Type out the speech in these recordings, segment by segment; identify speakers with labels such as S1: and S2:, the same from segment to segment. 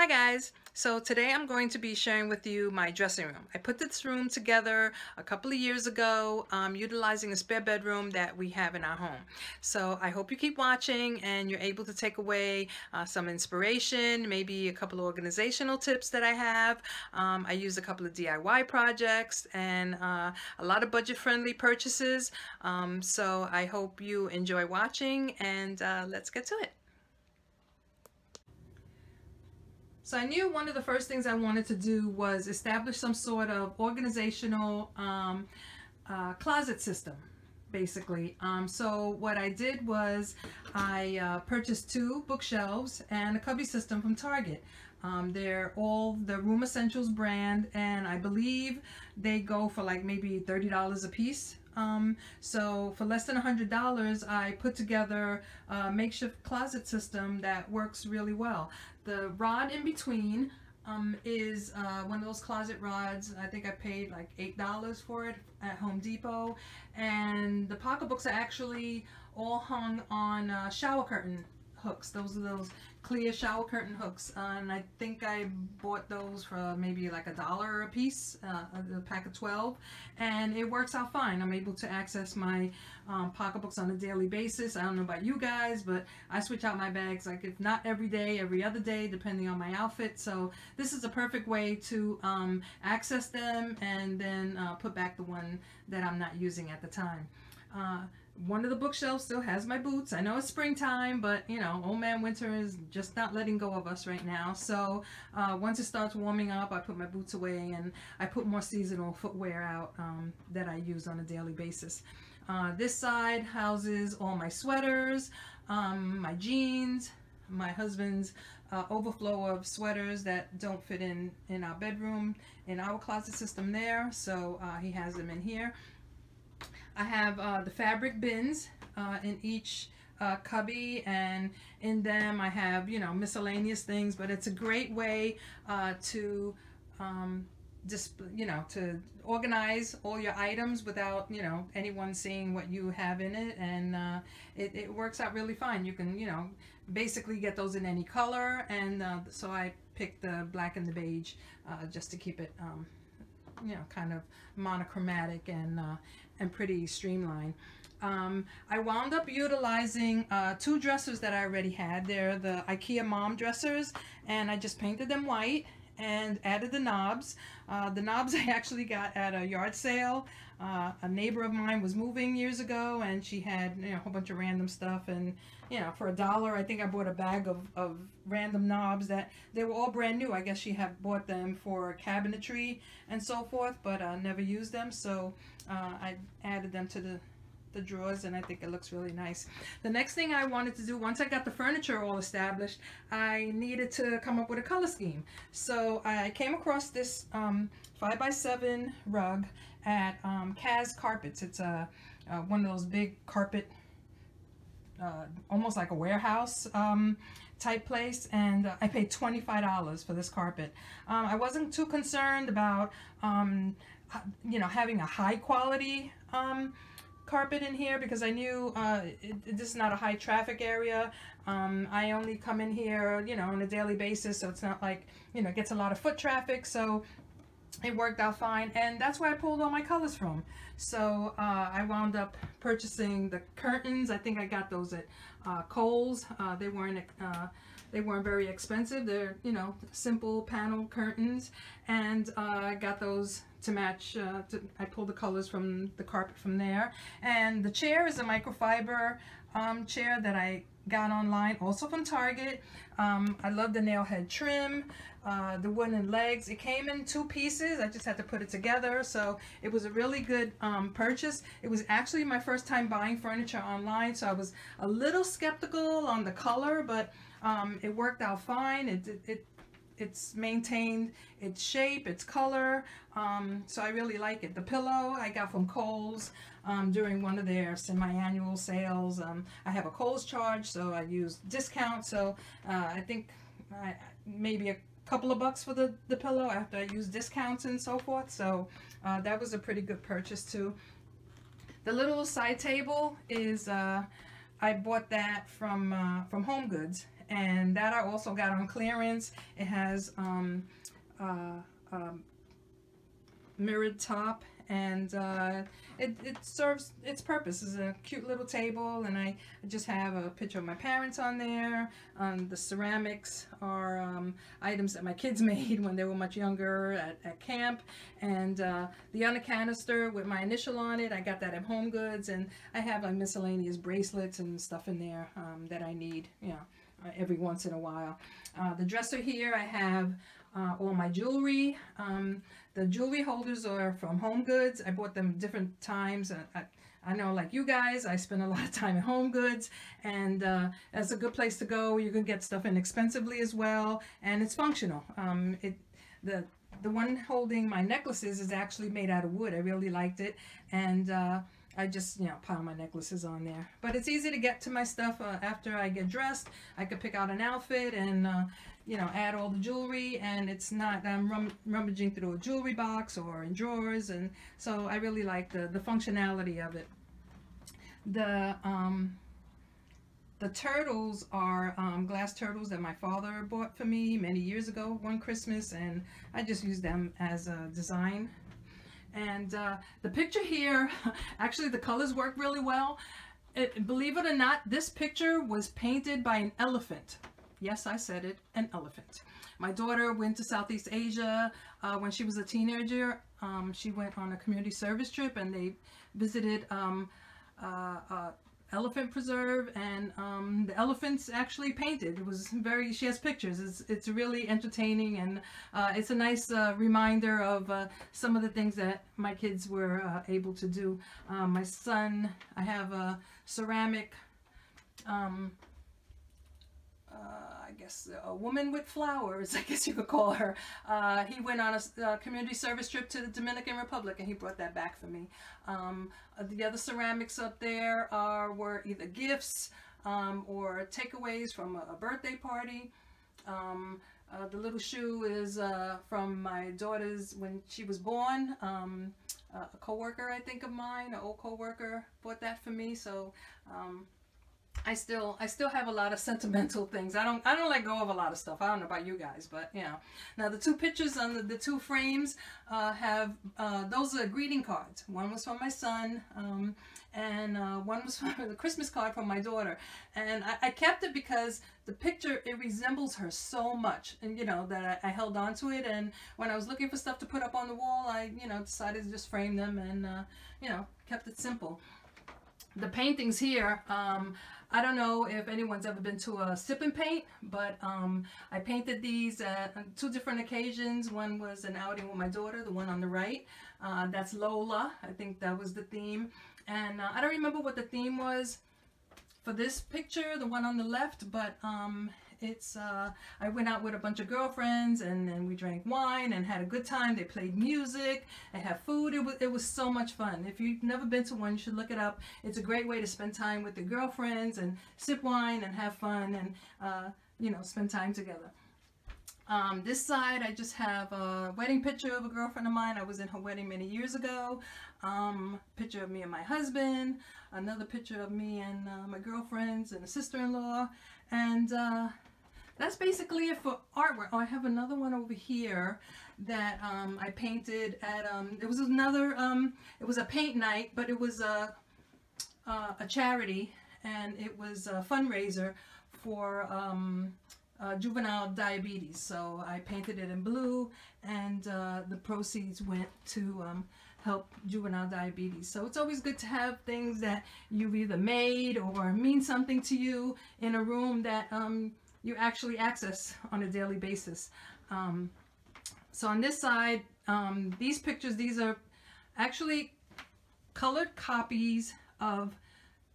S1: Hi guys! So today I'm going to be sharing with you my dressing room. I put this room together a couple of years ago utilizing a spare bedroom that we have in our home. So I hope you keep watching and you're able to take away some inspiration, maybe a couple of organizational tips that I have. I use a couple of DIY projects and a lot of budget-friendly purchases. So I hope you enjoy watching and let's get to it. So I knew one of the first things I wanted to do was establish some sort of organizational closet system, basically. So what I did was I purchased 2 bookshelves and a cubby system from Target. They're all the Room Essentials brand, and I believe they go for like maybe $30 a piece. So for less than $100, I put together a makeshift closet system that works really well. The rod in between is one of those closet rods. I think I paid like $8 for it at Home Depot. And the pocketbooks are actually all hung on shower curtain hooks. Those are those clear shower curtain hooks, and I think I bought those for maybe like $1 a piece, a pack of 12, and it works out fine. I'm able to access my pocketbooks on a daily basis. I don't know about you guys, but I switch out my bags, like if not every day, every other day, depending on my outfit. So this is a perfect way to access them and then put back the one that I'm not using at the time. One of the bookshelves still has my boots. I know it's springtime, but you know, old man winter is just not letting go of us right now. So once it starts warming up, I put my boots away and I put more seasonal footwear out that I use on a daily basis. This side houses all my sweaters, my jeans, my husband's overflow of sweaters that don't fit in our bedroom, in our closet system there. So he has them in here. I have the fabric bins in each cubby, and in them I have, you know, miscellaneous things, but it's a great way to just, you know, to organize all your items without, you know, anyone seeing what you have in it, and it works out really fine. You can, you know, basically get those in any color, and so I picked the black and the beige just to keep it you know, kind of monochromatic and pretty streamlined. I wound up utilizing 2 dressers that I already had. They're the IKEA mom dressers, and I just painted them white and added the knobs. The knobs I actually got at a yard sale. A neighbor of mine was moving years ago, and she had, you know, a whole bunch of random stuff, and you know, for $1 I think I bought a bag of random knobs that they were all brand new. I guess she had bought them for cabinetry and so forth, but never used them, so I added them to the drawers, and I think it looks really nice. The next thing I wanted to do, once I got the furniture all established, I needed to come up with a color scheme. So I came across this 5x7 rug at Kaz Carpets. It's one of those big carpet, almost like a warehouse type place, and I paid $25 for this carpet. I wasn't too concerned about you know, having a high quality carpet in here, because I knew this is not a high traffic area. I only come in here, you know, on a daily basis, so it's not like, you know, it gets a lot of foot traffic, so it worked out fine, and that's where I pulled all my colors from. So I wound up purchasing the curtains. I think I got those at Kohl's. They weren't very expensive. They're, you know, simple panel curtains, and I got those to match. I pulled the colors from the carpet from there. And the chair is a microfiber chair that I got online, also from Target. I love the nail head trim, the wooden legs. It came in 2 pieces. I just had to put it together, so it was a really good purchase. It was actually my first time buying furniture online, so I was a little skeptical on the color, but it worked out fine. It's maintained its shape, its color, so I really like it. The pillow I got from Kohl's during one of their semi-annual sales. I have a Kohl's charge, so I used discount, so I think maybe a couple of bucks for the pillow after I used discounts and so forth, so that was a pretty good purchase too. The little side table is I bought that from Home Goods, and that I also got on clearance. It has mirrored top, and it serves its purpose as a cute little table. And I just have a picture of my parents on there. The ceramics are items that my kids made when they were much younger at camp. And the other canister with my initial on it, I got that at Home Goods. And I have like miscellaneous bracelets and stuff in there that I need, you know, every once in a while. The dresser here, I have all my jewelry. The jewelry holders are from Home Goods. I bought them different times. I know, like you guys, I spend a lot of time at Home Goods, and that's a good place to go. You can get stuff inexpensively as well, and it's functional. The one holding my necklaces is actually made out of wood. I really liked it, and I just, you know, pile my necklaces on there. But it's easy to get to my stuff after I get dressed. I could pick out an outfit and you know, add all the jewelry, and it's not I'm rummaging through a jewelry box or in drawers. And so I really like the functionality of it. The turtles are glass turtles that my father bought for me many years ago, one Christmas, and I just used them as a design. And the picture here, actually the colors work really well. Believe it or not, this picture was painted by an elephant. Yes, I said it, an elephant. My daughter went to Southeast Asia when she was a teenager. She went on a community service trip, and they visited elephant preserve, and the elephants actually painted. It was very, she has pictures. It's really entertaining, and it's a nice reminder of some of the things that my kids were able to do. My son, I have a ceramic I guess a woman with flowers, I guess you could call her. He went on a community service trip to the Dominican Republic, and he brought that back for me. The other ceramics up there were either gifts or takeaways from a birthday party. The little shoe is from my daughter's when she was born. A co-worker, I think, of mine, an old co-worker, bought that for me. So I still have a lot of sentimental things. I don't let go of a lot of stuff. I don't know about you guys, but you know. Now the two pictures on the two frames have those are greeting cards. One was from my son, and one was from the Christmas card from my daughter. And I kept it because the picture, it resembles her so much, and you know that I held on to it. And when I was looking for stuff to put up on the wall, I decided to just frame them, and kept it simple. The paintings here, I don't know if anyone's ever been to a sip and paint, but I painted these on two different occasions. One was an outing with my daughter, the one on the right. That's Lola. I think that was the theme. And I don't remember what the theme was for this picture, the one on the left, but I went out with a bunch of girlfriends, and then we drank wine and had a good time. They played music, they had food. It was so much fun. If you've never been to one, you should look it up. It's a great way to spend time with your girlfriends and sip wine and have fun and spend time together. This side, I just have a wedding picture of a girlfriend of mine. I was in her wedding many years ago. Picture of me and my husband. Another picture of me and my girlfriends and a sister-in-law. And that's basically it for artwork. Oh, I have another one over here that I painted at, it was it was a paint night, but it was a charity, and it was a fundraiser for juvenile diabetes. So I painted it in blue, and the proceeds went to help juvenile diabetes. So it's always good to have things that you've either made or mean something to you in a room that you actually access on a daily basis. So on this side, these pictures, these are actually colored copies of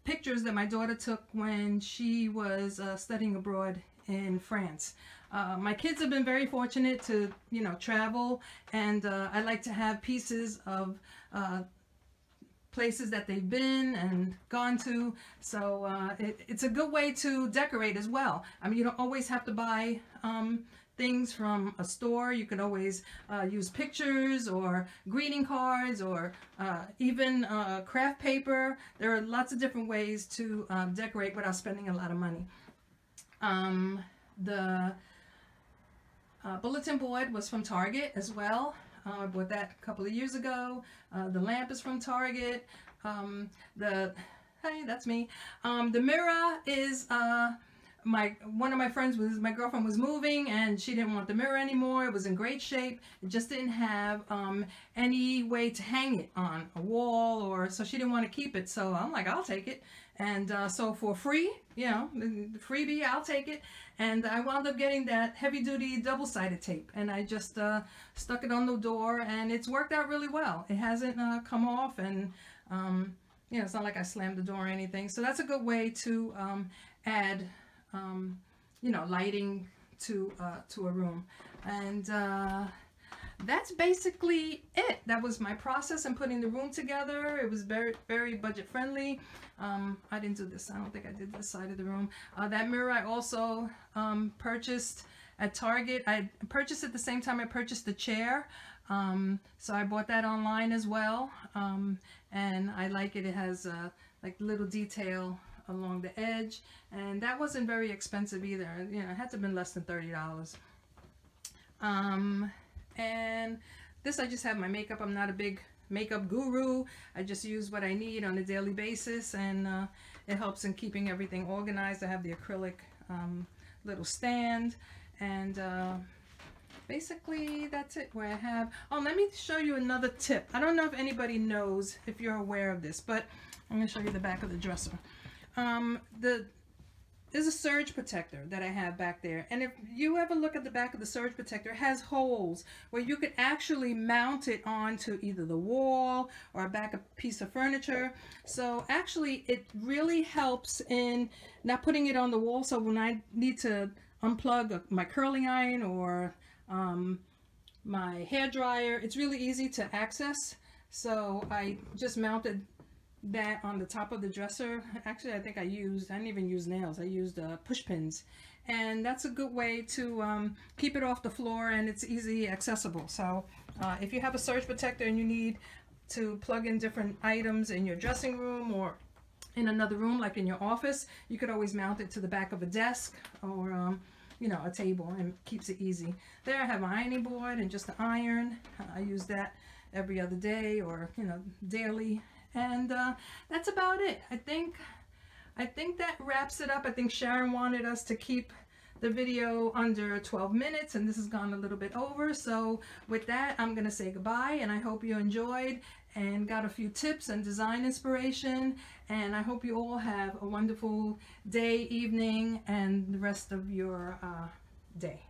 S1: pictures that my daughter took when she was studying abroad in France. My kids have been very fortunate to, travel, and I like to have pieces of places that they've been and gone to. So it's a good way to decorate as well. I mean, you don't always have to buy things from a store. You can always use pictures or greeting cards or even craft paper. There are lots of different ways to decorate without spending a lot of money. The bulletin board was from Target as well. I bought that a couple of years ago. The lamp is from Target. Hey, that's me. The mirror is one of my friends my girlfriend was moving and she didn't want the mirror anymore. It was in great shape. It just didn't have any way to hang it on a wall, so she didn't want to keep it. So I'm like, I'll take it. And so for free, freebie, I'll take it. And I wound up getting that heavy-duty double-sided tape, and I just stuck it on the door, and it's worked out really well. It hasn't come off, and it's not like I slammed the door or anything. So that's a good way to add lighting to a room. And that's basically it. That was my process in putting the room together. It was very, very budget friendly. I didn't do this. I don't think I did this side of the room. That mirror I also purchased at Target. I purchased at the same time I purchased the chair. So I bought that online as well. And I like it. It has like little detail along the edge. And that wasn't very expensive either. It had to have been less than $30. And this, I just have my makeup. I'm not a big makeup guru. I just use what I need on a daily basis, and it helps in keeping everything organized. I have the acrylic little stand, and basically that's it. Where I have, let me show you another tip. I don't know if anybody knows, if you're aware of this, but I'm going to show you the back of the dresser. There's a surge protector that I have back there, and if you ever look at the back of the surge protector, it has holes where you could actually mount it onto either the wall or back a piece of furniture. So actually it really helps in not putting it on the wall. So when I need to unplug my curling iron or my hair dryer, it's really easy to access. So I just mounted that on the top of the dresser. Actually, I think I didn't even use nails. I used push pins, and that's a good way to keep it off the floor, and it's easy accessible. So if you have a surge protector and you need to plug in different items in your dressing room or in another room like in your office, you could always mount it to the back of a desk or a table, and keeps it easy. There I have my ironing board and just the iron. I use that every other day or daily. And that's about it. I think that wraps it up. I think Sharon wanted us to keep the video under 12 minutes, and this has gone a little bit over. So with that, I'm going to say goodbye, and I hope you enjoyed and got a few tips and design inspiration. And I hope you all have a wonderful day, evening, and the rest of your day.